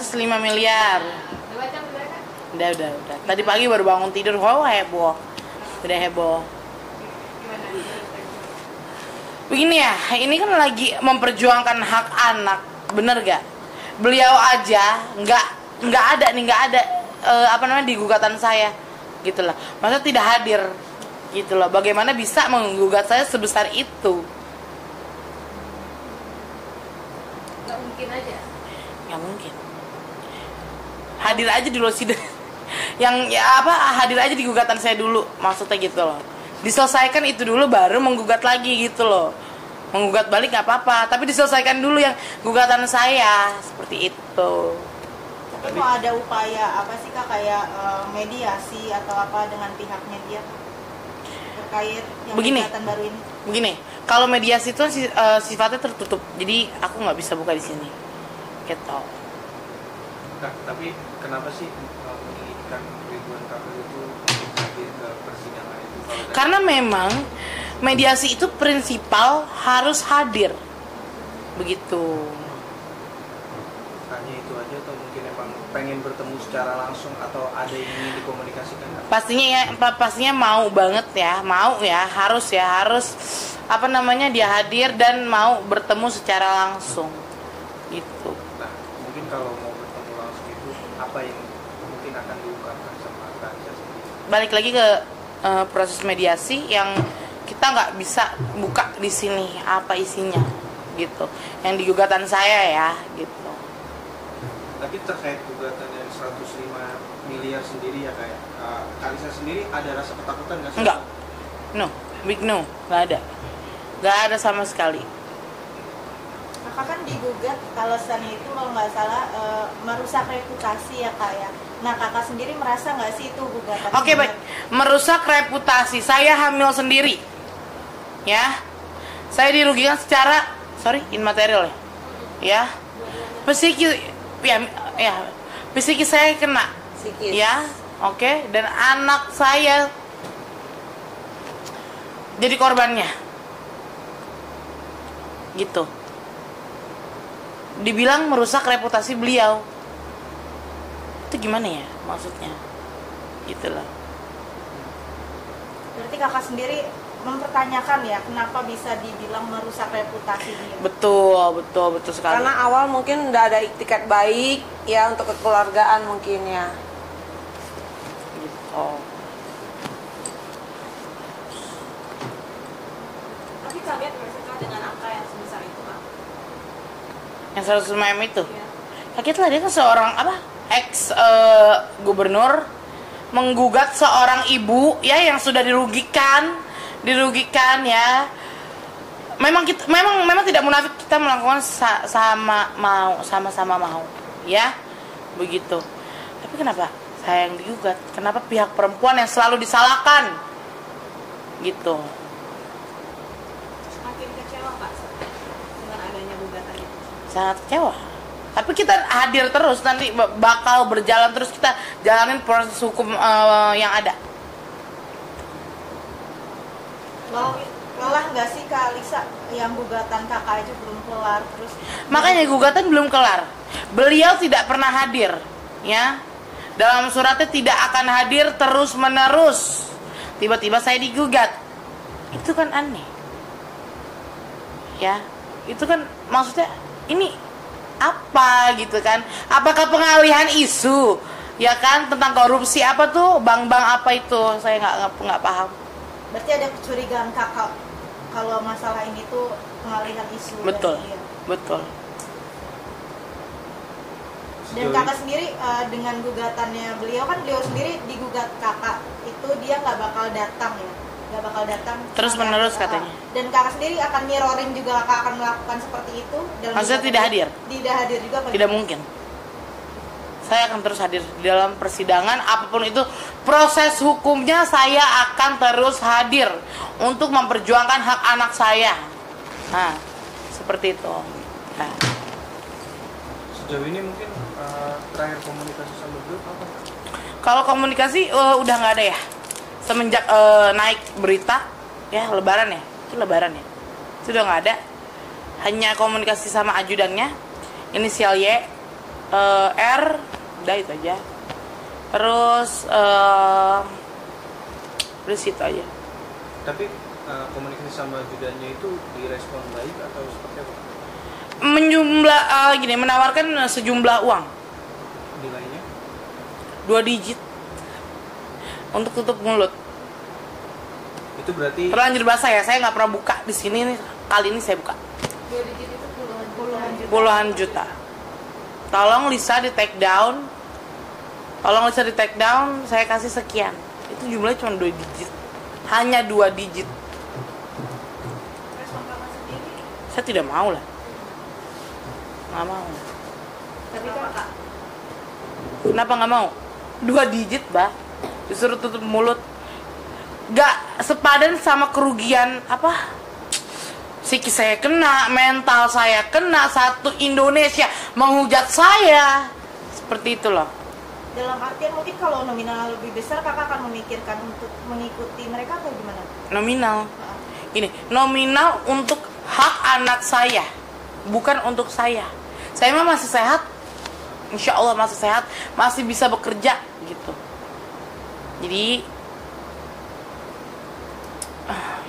105 miliar. Udah. Tadi pagi baru bangun tidur, wow heboh. Udah heboh. Begini ya, ini kan lagi memperjuangkan hak anak, bener gak? Beliau aja nggak ada di gugatan saya, gitu lah. Maksudnya tidak hadir, gitu loh. Bagaimana bisa menggugat saya sebesar itu? Nggak mungkin aja. Nggak mungkin. Hadir aja dulu sidang. Hadir aja di gugatan saya dulu, maksudnya gitu loh. Diselesaikan itu dulu baru menggugat lagi gitu loh. Menggugat balik nggak apa-apa, tapi diselesaikan dulu yang gugatan saya, seperti itu. Tapi mau ada upaya apa sih Kak, kayak mediasi atau apa dengan pihak media terkait yang gugatan baru ini? Begini, kalau mediasi itu sifatnya tertutup, jadi aku nggak bisa buka di sini. Gitu. Nah, tapi kenapa sih menginginkan Ridwan Kamil itu hadir ke persidangan itu? Karena memang mediasi itu prinsipal harus hadir, begitu. Hanya itu aja atau mungkin emang pengen bertemu secara langsung atau ada yang ingin dikomunikasikan? Pastinya mau banget ya, harus dia hadir dan mau bertemu secara langsung, gitu. Nah, mungkin kalau mau bertemu langsung itu apa yang mungkin akan diungkapkan sama Kanza sendiri? Balik lagi ke proses mediasi yang kita nggak bisa buka di sini apa isinya, gitu. Yang di gugatan saya ya, gitu. Tapi terkait gugatan yang 105 miliar sendiri ya kayak Kalisa sendiri ada rasa ketakutan nggak sih? Enggak, big no, nggak ada sama sekali. Kakak kan digugat alasannya itu kalau nggak salah merusak reputasi ya Kak ya. Nah Kakak sendiri merasa nggak sih itu gugatan? Oke, baik, merusak reputasi. Saya hamil sendiri, ya. Saya dirugikan secara immaterial ya. Psikis saya kena, ya, oke. Dan anak saya jadi korbannya, gitu. Dibilang merusak reputasi beliau, itu gimana ya maksudnya, gitulah. Berarti Kakak sendiri mempertanyakan ya kenapa bisa dibilang merusak reputasi dia? Betul sekali. Karena awal mungkin udah ada iktikat baik ya untuk kekeluargaan mungkin ya. Gitu. Tapi kaget nggak sih Kak dengan angka yang sebesar itu Kak? Yang 105 M itu? Kaget lah, dia kan seorang ex gubernur menggugat seorang ibu ya yang sudah dirugikan ya. Memang tidak munafik, kita melakukan sama-sama mau ya, begitu. Tapi kenapa saya yang digugat? Kenapa pihak perempuan yang selalu disalahkan, gitu? Makin kecewa Kak dengan adanya gugatan itu? Sangat kecewa. Tapi kita hadir terus, nanti bakal berjalan terus, kita jalanin proses hukum yang ada. Lelah nggak sih Kak Lisa yang gugatan kakak aja belum kelar terus? Makanya gugatan belum kelar. Beliau tidak pernah hadir, ya. Dalam suratnya tidak akan hadir terus menerus. Tiba-tiba saya digugat. Itu kan aneh. Ya, itu kan maksudnya ini apa gitu kan? Apakah pengalihan isu? Ya kan, tentang korupsi apa tuh? Bank-bank apa itu? Saya nggak paham. Berarti ada kecurigaan kakak kalau masalah ini tuh pengalihan isu. Betul. Dan kakak sendiri dengan gugatannya beliau sendiri digugat kakak itu dia nggak bakal datang ya, nggak bakal datang terus menerus katanya. Dan kakak sendiri akan mirroring juga, kakak akan melakukan seperti itu. Maksudnya tidak hadir? Tidak hadir juga. Tidak mungkin. Saya akan terus hadir di dalam persidangan apapun itu proses hukumnya. Saya akan terus hadir untuk memperjuangkan hak anak saya. Nah, seperti itu. Nah. Sejauh ini mungkin terakhir komunikasi sama beliau apa? Kalau komunikasi udah nggak ada ya. Semenjak naik berita ya Lebaran ya, itu Lebaran ya, itu udah nggak ada. Hanya komunikasi sama ajudannya, inisial Y, R, udah itu aja. Terus udah situ aja. Tapi komunikasi sama bidannya itu direspon baik atau seperti apa? Gini, menawarkan sejumlah uang Nilainya? 2 digit untuk tutup mulut. Itu berarti Terlanjur basah ya, saya nggak pernah buka di sini nih. Kali ini saya buka 2 digit itu puluhan puluhan juta. Tolong Lisa di take down. Tolong Lisa di take down, saya kasih sekian. Itu jumlahnya cuma 2 digit. Hanya 2 digit. respon kakak sendiri. Saya tidak mau lah. Nggak mau. Tapi Kenapa, kan Kak? Kenapa nggak mau? 2 digit, Mbak. Disuruh tutup mulut. Gak sepadan sama kerugian apa? Psikis saya kena, mental saya kena, satu Indonesia menghujat saya. Seperti itu loh. dalam artian mungkin kalau nominal lebih besar kakak akan memikirkan untuk mengikuti mereka atau gimana? Nominal. Nah, Ini nominal untuk hak anak saya, bukan untuk saya. Saya mah masih sehat, insya Allah masih sehat, masih bisa bekerja gitu. Jadi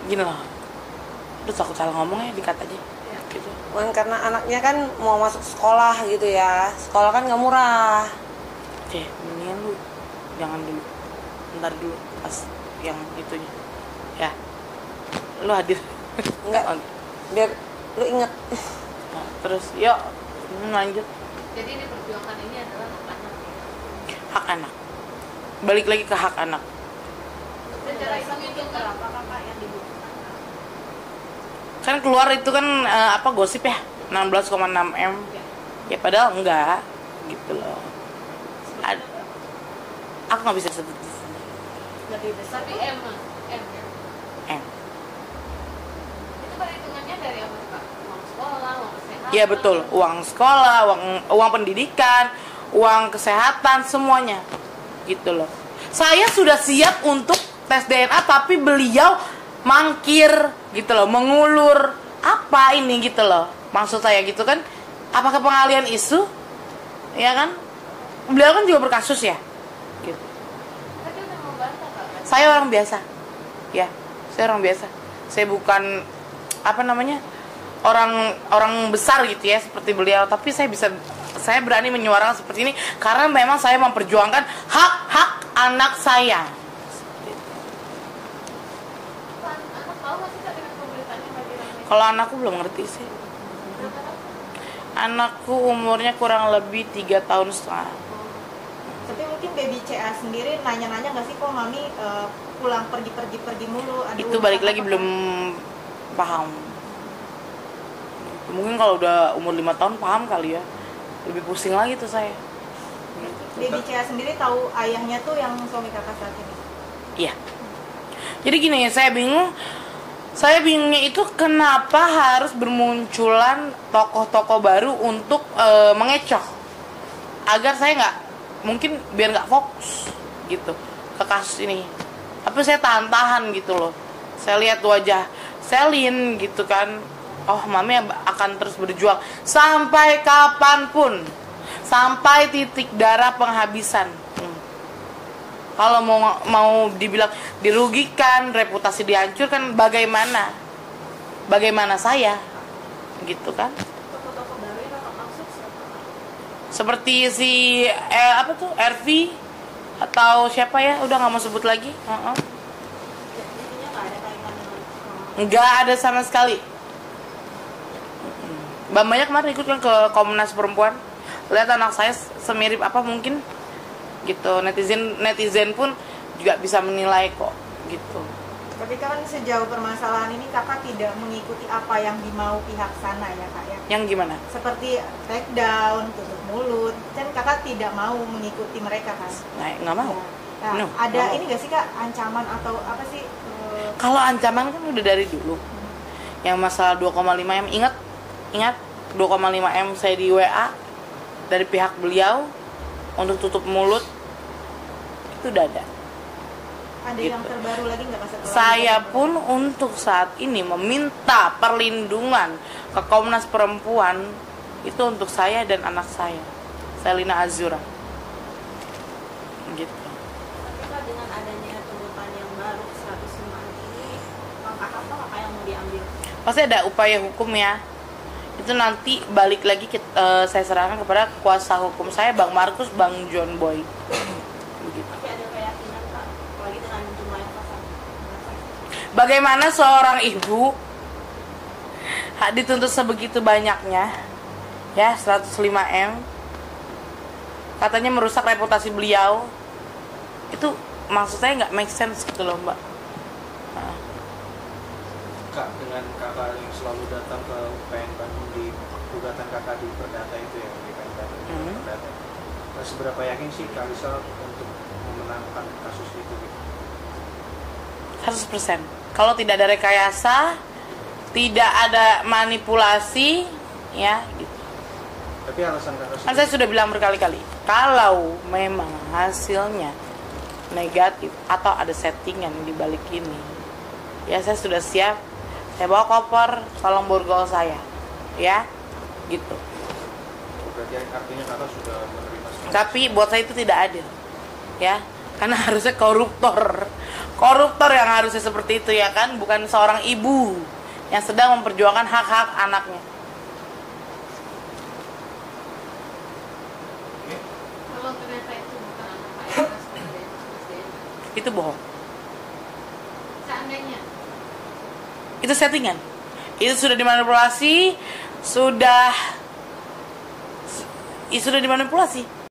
gini loh, terus aku salah ngomong ya, dikat aja. Gitu. Bukan karena anaknya kan mau masuk sekolah gitu ya. Sekolah kan nggak murah. Oke, mendingan lu jangan dulu, ntar dulu pas yang itunya, ya. Lu hadir. Enggak. Biar lu inget. Nah, terus yuk lanjut. Jadi ini perjuangan ini adalah anak. Hak anak, balik lagi ke hak anak. Secara hitung berapa kakak yang dibutuhkan? Kan keluar itu kan apa gosip ya, 16,6 M. Ya padahal enggak gitu loh. Aku nggak bisa sebut di sini. lebih besar Tapi M ya? M. Itu perhitungannya dari apa Kak? Uang sekolah, uang kesehatan? Iya betul, uang sekolah, uang pendidikan, uang kesehatan, semuanya gitu loh. Saya sudah siap untuk tes DNA, tapi beliau mangkir gitu loh, mengulur apa ini gitu loh. Maksud saya gitu kan, apakah pengalian isu? Ya kan? Beliau kan juga berkasus ya. Gitu. Tadi udah membantah Kak. Saya orang biasa. Ya, saya orang biasa. Saya bukan apa namanya? Orang besar gitu ya seperti beliau, tapi saya berani menyuarakan seperti ini karena memang saya memperjuangkan hak-hak anak saya. Anak tahu nggak sih Kak dengan pemberitaannya bagi orang? Kalau anakku belum ngerti sih. Berapa tahun? Anakku umurnya kurang lebih 3 tahun setengah. tapi mungkin baby CA sendiri nanya-nanya nggak sih kok mami pulang pergi mulu ada Itu urusan balik lagi apa-apa? belum paham. Mungkin kalau udah umur 5 tahun paham kali ya. Lebih pusing lagi tuh saya. baby CA sendiri tahu ayahnya tuh yang suami kakak saat ini. Iya. Jadi gini, saya bingungnya itu kenapa harus bermunculan tokoh-tokoh baru untuk mengecoh agar saya nggak, mungkin biar nggak fokus gitu ke kasus ini. Tapi saya tahan gitu loh. Saya lihat wajah Selin gitu kan, oh mami akan terus berjuang sampai kapanpun, sampai titik darah penghabisan. Kalau mau dibilang dirugikan, reputasi dihancurkan, bagaimana saya gitu kan? Toko-toko baru yang kakak maksud siapa? Seperti si apa tuh RV atau siapa ya, udah nggak mau sebut lagi. Intinya nggak ada kaitan dengan Nggak ada sama sekali. Mbak Maya kemarin ikut kan ke Komnas Perempuan, lihat anak saya semirip apa mungkin gitu. Netizen pun juga bisa menilai kok gitu. tapi kan sejauh permasalahan ini kakak tidak mengikuti apa yang dimau pihak sana ya kak ya, Yang gimana? seperti take down, tutup mulut, kan kakak tidak mau mengikuti mereka kan. Nah, nggak mau. Nah, No, ada nggak mau. ini gak sih kak ancaman atau apa sih Kalau ancaman kan udah dari dulu. Yang masalah 2,5 M, ingat 2,5 M saya di WA dari pihak beliau untuk tutup mulut, itu udah ada. yang gitu. terbaru lagi nggak pas Saya pun untuk saat ini meminta perlindungan ke Komnas Perempuan itu untuk saya dan anak saya. Selina Azura. Gitu. Tapi Kak, dengan adanya tuntutan yang baru 105 ini, langkah apa yang mau diambil? Pasti ada upaya hukum ya. Itu nanti balik lagi saya serahkan kepada kuasa hukum saya, Bang Markus, Bang John Boy. Begitu. Tapi ada keyakinan Kak, apalagi dengan jumlah yang besar. Bagaimana seorang ibu dituntut sebegitu banyaknya, ya 105 M, katanya merusak reputasi beliau, itu maksud saya nggak make sense gitu loh Mbak. Nah, Kak, dengan kakak yang selalu datang ke UPN Bandung di gugatan kakak di Perdata itu ya, di UPN Bandung di Perdata. Nah, seberapa yakin sih Kak Lisa untuk memenangkan kasus itu gitu? 100%. Kalau tidak ada rekayasa, tidak ada manipulasi, ya gitu. Tapi alasan kakak Kan saya sudah bilang berkali-kali, kalau memang hasilnya negatif atau ada settingan di balik ini, ya saya sudah siap. Saya bawa koper, tolong borgol saya, ya, gitu. berarti artinya kakak sudah menerima semua. Tapi buat saya itu tidak adil, ya, karena harusnya koruptor yang harusnya seperti itu ya kan, bukan seorang ibu yang sedang memperjuangkan hak-hak anaknya. Kalau ternyata itu bukan anak Pak Eras, Mas Denny. Itu bohong. Seandainya Itu settingan. Itu sudah dimanipulasi, sudah dimanipulasi.